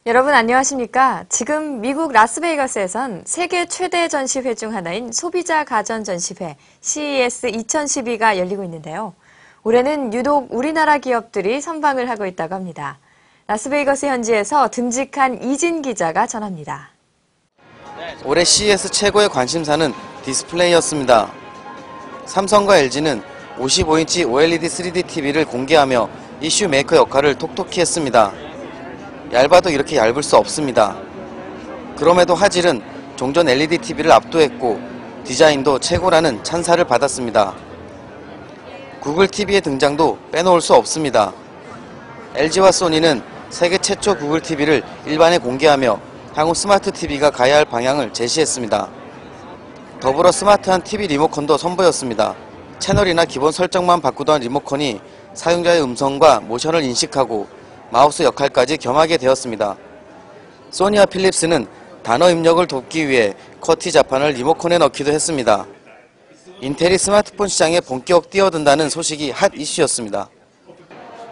여러분 안녕하십니까? 지금 미국 라스베이거스에선 세계 최대 전시회 중 하나인 소비자 가전 전시회 CES 2012가 열리고 있는데요. 올해는 유독 우리나라 기업들이 선방을 하고 있다고 합니다. 라스베이거스 현지에서 듬직한 이진 기자가 전합니다. 올해 CES 최고의 관심사는 디스플레이였습니다. 삼성과 LG는 55인치 OLED 3D TV를 공개하며 이슈 메이커 역할을 톡톡히 했습니다. 얇아도 이렇게 얇을 수 없습니다. 그럼에도 화질은 종전 LED TV를 압도했고 디자인도 최고라는 찬사를 받았습니다. 구글 TV의 등장도 빼놓을 수 없습니다. LG와 소니는 세계 최초 구글 TV를 일반에 공개하며 향후 스마트 TV가 가야 할 방향을 제시했습니다. 더불어 스마트한 TV 리모컨도 선보였습니다. 채널이나 기본 설정만 바꾸던 리모컨이 사용자의 음성과 모션을 인식하고 마우스 역할까지 겸하게 되었습니다. 소니와 필립스는 단어 입력을 돕기 위해 커티 자판을 리모컨에 넣기도 했습니다. 인텔이 스마트폰 시장에 본격 뛰어든다는 소식이 핫 이슈였습니다.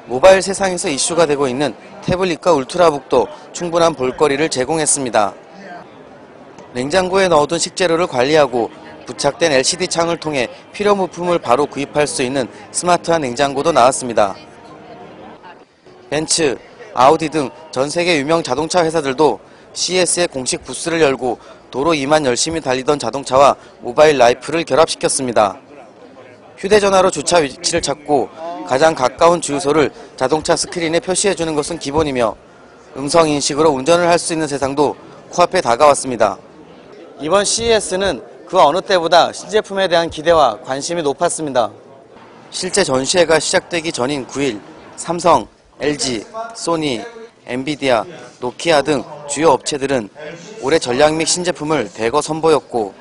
모바일 세상에서 이슈가 되고 있는 태블릿과 울트라북도 충분한 볼거리를 제공했습니다. 냉장고에 넣어둔 식재료를 관리하고 부착된 LCD 창을 통해 필요 부품을 바로 구입할 수 있는 스마트한 냉장고도 나왔습니다. 벤츠, 아우디 등 전 세계 유명 자동차 회사들도 CES에 공식 부스를 열고 도로 위만 열심히 달리던 자동차와 모바일 라이프를 결합시켰습니다. 휴대전화로 주차 위치를 찾고 가장 가까운 주유소를 자동차 스크린에 표시해주는 것은 기본이며 음성인식으로 운전을 할 수 있는 세상도 코앞에 다가왔습니다. 이번 CES는 그 어느 때보다 신제품에 대한 기대와 관심이 높았습니다. 실제 전시회가 시작되기 전인 9일, 삼성, LG, 소니, 엔비디아, 노키아 등 주요 업체들은 올해 전략 및 신제품을 대거 선보였고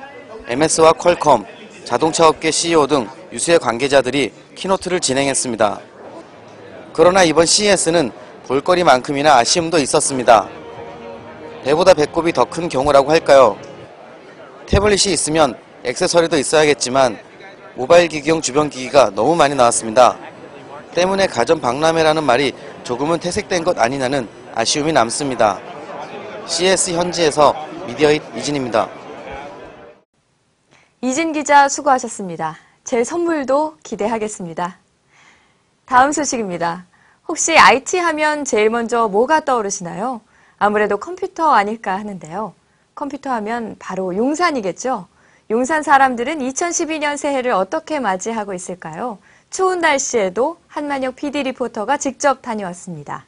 MS와 퀄컴, 자동차 업계 CEO 등 유수의 관계자들이 키노트를 진행했습니다. 그러나 이번 CES는 볼거리만큼이나 아쉬움도 있었습니다. 배보다 배꼽이 더 큰 경우라고 할까요? 태블릿이 있으면 액세서리도 있어야겠지만 모바일 기기용 주변 기기가 너무 많이 나왔습니다. 때문에 가전 박람회라는 말이 조금은 퇴색된 것 아니냐는 아쉬움이 남습니다. CES 현지에서 미디어잇 이진입니다. 이진 기자 수고하셨습니다. 제 선물도 기대하겠습니다. 다음 소식입니다. 혹시 IT 하면 제일 먼저 뭐가 떠오르시나요? 아무래도 컴퓨터 아닐까 하는데요. 컴퓨터 하면 바로 용산이겠죠? 용산 사람들은 2012년 새해를 어떻게 맞이하고 있을까요? 추운 날씨에도 한만혁 PD 리포터가 직접 다녀왔습니다.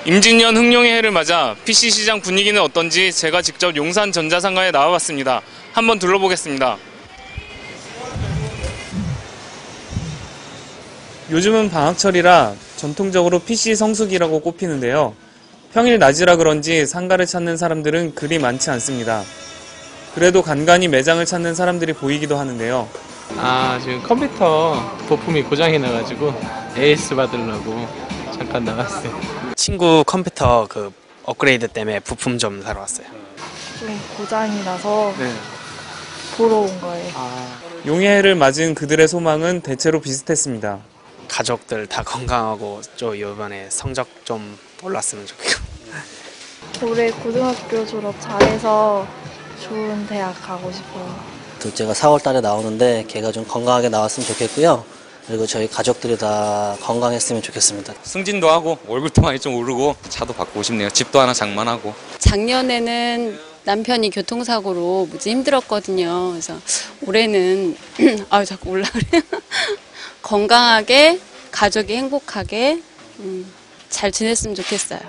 임진년 흥룡의 해를 맞아 PC 시장 분위기는 어떤지 제가 직접 용산 전자상가에 나와봤습니다. 한번 둘러보겠습니다. 요즘은 방학철이라 전통적으로 PC 성수기라고 꼽히는데요. 평일 낮이라 그런지 상가를 찾는 사람들은 그리 많지 않습니다. 그래도 간간히 매장을 찾는 사람들이 보이기도 하는데요. 지금 컴퓨터 부품이 고장이 나가지고 AS 받으려고 잠깐 나왔어요. 친구 컴퓨터 업그레이드 때문에 부품 좀 사러 왔어요. 좀 고장이 나서 보러 온 거예요. 용해를 맞은 그들의 소망은 대체로 비슷했습니다. 가족들 다 건강하고 좀 이번에 성적 좀 올랐으면 좋겠고. 올해 고등학교 졸업 잘해서 좋은 대학 가고 싶어요. 둘째가 4월 달에 나오는데 걔가 좀 건강하게 나왔으면 좋겠고요. 그리고 저희 가족들이 다 건강했으면 좋겠습니다. 승진도 하고 월급도 많이 좀 오르고 차도 바꾸고 싶네요. 집도 하나 장만하고. 작년에는 남편이 교통사고로 무지 힘들었거든요. 그래서 올해는 자꾸 올라 그래요. 건강하게 가족이 행복하게 잘 지냈으면 좋겠어요.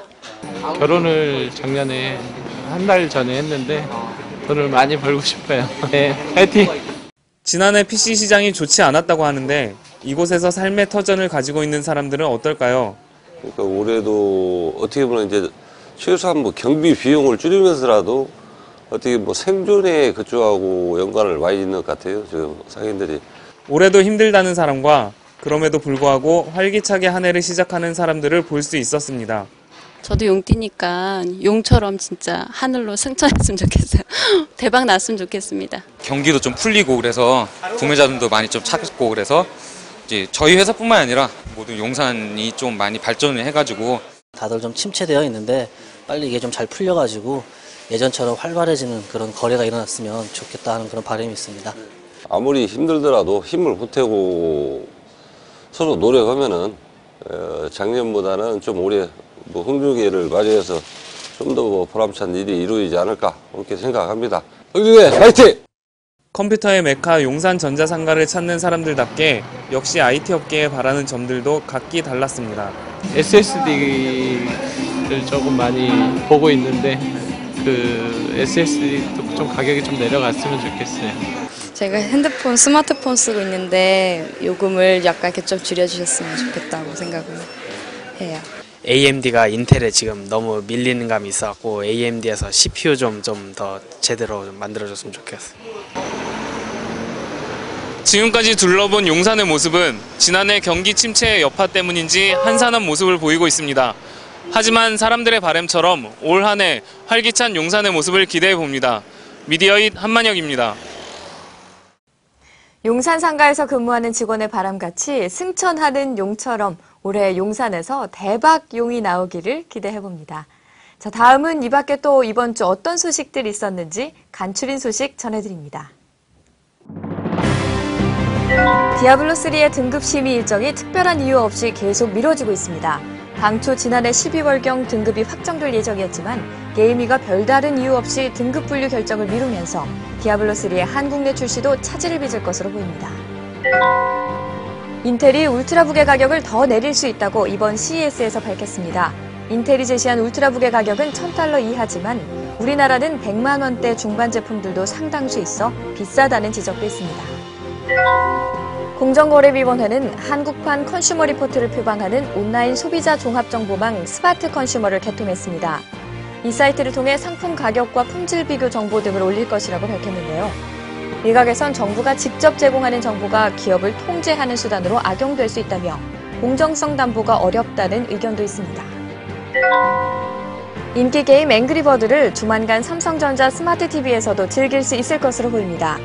결혼을 작년에 한 달 전에 했는데 돈을 많이 벌고 싶어요. 네, 파이팅! 지난해 PC 시장이 좋지 않았다고 하는데 이곳에서 삶의 터전을 가지고 있는 사람들은 어떨까요? 그러니까 올해도 어떻게 보면 이제 최소한 경비 비용을 줄이면서라도 어떻게 생존에 그쪽하고 연관을 많이 있는 것 같아요. 지금 상인들이. 올해도 힘들다는 사람과 그럼에도 불구하고 활기차게 한 해를 시작하는 사람들을 볼 수 있었습니다. 저도 용띠니까 용처럼 진짜 하늘로 승천했으면 좋겠어요. 대박 났으면 좋겠습니다. 경기도 좀 풀리고 그래서 구매자들도 많이 좀 찾고 그래서 이제 저희 회사뿐만 아니라 모든 용산이 좀 많이 발전을 해가지고 다들 좀 침체되어 있는데 빨리 이게 좀 잘 풀려가지고 예전처럼 활발해지는 그런 거래가 일어났으면 좋겠다 하는 그런 바람이 있습니다. 아무리 힘들더라도 힘을 보태고 서로 노력하면은 작년보다는 좀 올해 흥주기를 맞이해서 좀 더 보람찬 일이 이루어지지 않을까 그렇게 생각합니다. 흥주기 화이팅! 컴퓨터의 메카 용산 전자상가를 찾는 사람들답게 역시 IT 업계에 바라는 점들도 각기 달랐습니다. SSD를 조금 많이 보고 있는데 그 SSD도 좀 가격이 좀 내려갔으면 좋겠어요. 제가 핸드폰, 스마트폰 쓰고 있는데 요금을 약간 이렇게 좀 줄여주셨으면 좋겠다고 생각을 해요. AMD가 인텔에 지금 너무 밀리는 감이 있어갖고 AMD에서 CPU 좀 더 제대로 좀 만들어줬으면 좋겠어요. 지금까지 둘러본 용산의 모습은 지난해 경기 침체의 여파 때문인지 한산한 모습을 보이고 있습니다. 하지만 사람들의 바람처럼 올 한 해 활기찬 용산의 모습을 기대해 봅니다. 미디어잇 한만혁입니다. 용산 상가에서 근무하는 직원의 바람같이 승천하는 용처럼 올해 용산에서 대박 용이 나오기를 기대해 봅니다. 자, 다음은 이 밖에 또 이번 주 어떤 소식들이 있었는지 간추린 소식 전해드립니다. 디아블로3의 등급 심의 일정이 특별한 이유 없이 계속 미뤄지고 있습니다. 당초 지난해 12월경 등급이 확정될 예정이었지만 게이미가 별다른 이유 없이 등급 분류 결정을 미루면서 디아블로3의 한국 내 출시도 차질을 빚을 것으로 보입니다. 인텔이 울트라북의 가격을 더 내릴 수 있다고 이번 CES에서 밝혔습니다. 인텔이 제시한 울트라북의 가격은 $1,000 이하지만 우리나라는 100만 원대 중반 제품들도 상당수 있어 비싸다는 지적도 있습니다. 공정거래위원회는 한국판 컨슈머 리포트를 표방하는 온라인 소비자 종합정보망 스마트 컨슈머를 개통했습니다. 이 사이트를 통해 상품 가격과 품질 비교 정보 등을 올릴 것이라고 밝혔는데요. 일각에선 정부가 직접 제공하는 정보가 기업을 통제하는 수단으로 악용될 수 있다며 공정성 담보가 어렵다는 의견도 있습니다. 인기 게임 앵그리버드를 조만간 삼성전자 스마트 TV에서도 즐길 수 있을 것으로 보입니다.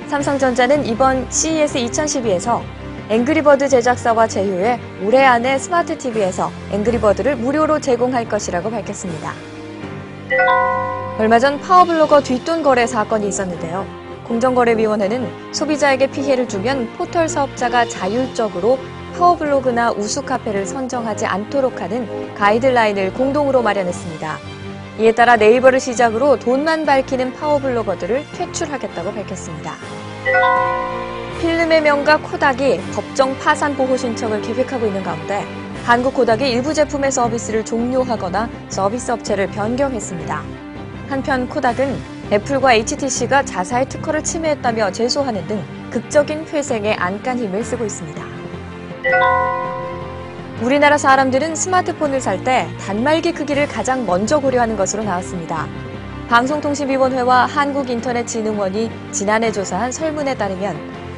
삼성전자는 이번 CES 2012에서 앵그리버드 제작사와 제휴해 올해 안에 스마트 TV에서 앵그리버드를 무료로 제공할 것이라고 밝혔습니다. 얼마 전 파워블로거 뒷돈 거래 사건이 있었는데요. 공정거래위원회는 소비자에게 피해를 주면 포털 사업자가 자율적으로 파워블로그나 우수카페를 선정하지 않도록 하는 가이드라인을 공동으로 마련했습니다. 이에 따라 네이버를 시작으로 돈만 밝히는 파워블로거들을 퇴출하겠다고 밝혔습니다. 필름의 명가 코닥이 법정 파산 보호 신청을 계획하고 있는 가운데 한국 코닥이 일부 제품의 서비스를 종료하거나 서비스 업체를 변경했습니다. 한편 코닥은 애플과 HTC가 자사의 특허를 침해했다며 제소하는 등 극적인 회생에 안간 힘을 쓰고 있습니다. 우리나라 사람들은 스마트폰을 살 때 단말기 크기를 가장 먼저 고려하는 것으로 나왔습니다. 방송통신위원회와 한국인터넷진흥원이 지난해 조사한 설문에 따르면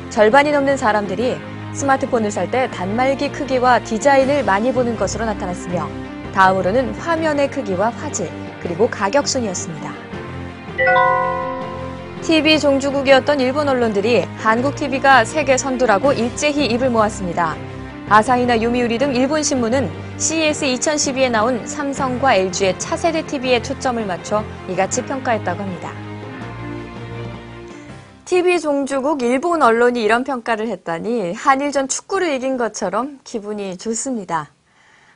절반이 넘는 사람들이 스마트폰을 살 때 단말기 크기와 디자인을 많이 보는 것으로 나타났으며 다음으로는 화면의 크기와 화질, 그리고 가격 순이었습니다. TV 종주국이었던 일본 언론들이 한국 TV가 세계 선두라고 일제히 입을 모았습니다. 아사히나 요미우리 등 일본 신문은 CES 2012에 나온 삼성과 LG의 차세대 TV에 초점을 맞춰 이같이 평가했다고 합니다. TV 종주국 일본 언론이 이런 평가를 했다니 한일전 축구를 이긴 것처럼 기분이 좋습니다.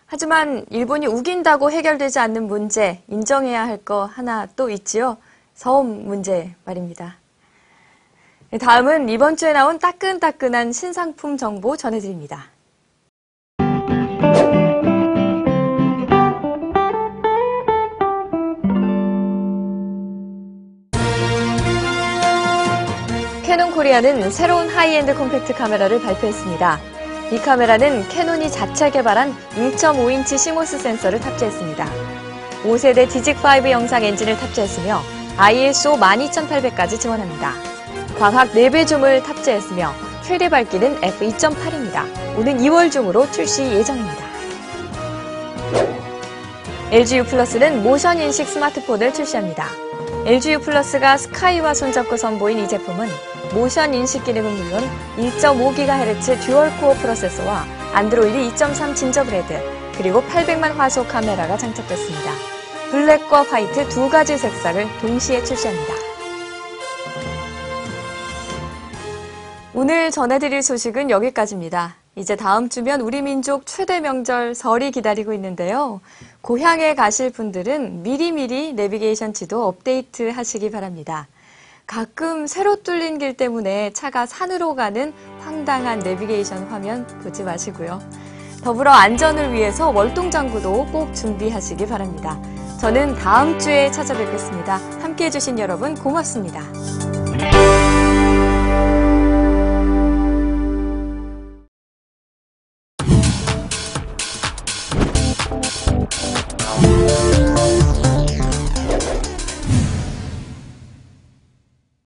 하지만 일본이 우긴다고 해결되지 않는 문제, 인정해야 할 거 하나 또 있지요. 서움 문제 말입니다. 다음은 이번 주에 나온 따끈따끈한 신상품 정보 전해드립니다. 캐논 코리아는 새로운 하이엔드 컴팩트 카메라를 발표했습니다. 이 카메라는 캐논이 자체 개발한 1.5인치 시모스 센서를 탑재했습니다. 5세대 디직5 영상 엔진을 탑재했으며 ISO 12800까지 지원합니다. 광학 4배 줌을 탑재했으며 최대 밝기는 f2.8입니다. 오는 2월 중으로 출시 예정입니다. LG U 플러스는 모션 인식 스마트폰을 출시합니다. LG U 플러스가 스카이와 손잡고 선보인 이 제품은 모션 인식 기능은 물론 1.5GHz 듀얼 코어 프로세서와 안드로이드 2.3 진저브레드, 그리고 800만 화소 카메라가 장착됐습니다. 블랙과 화이트 두 가지 색상을 동시에 출시합니다. 오늘 전해드릴 소식은 여기까지입니다. 이제 다음 주면 우리 민족 최대 명절 설이 기다리고 있는데요. 고향에 가실 분들은 미리미리 내비게이션 지도 업데이트 하시기 바랍니다. 가끔 새로 뚫린 길 때문에 차가 산으로 가는 황당한 내비게이션 화면 보지 마시고요. 더불어 안전을 위해서 월동장구도 꼭 준비하시기 바랍니다. 저는 다음 주에 찾아뵙겠습니다. 함께해 주신 여러분 고맙습니다.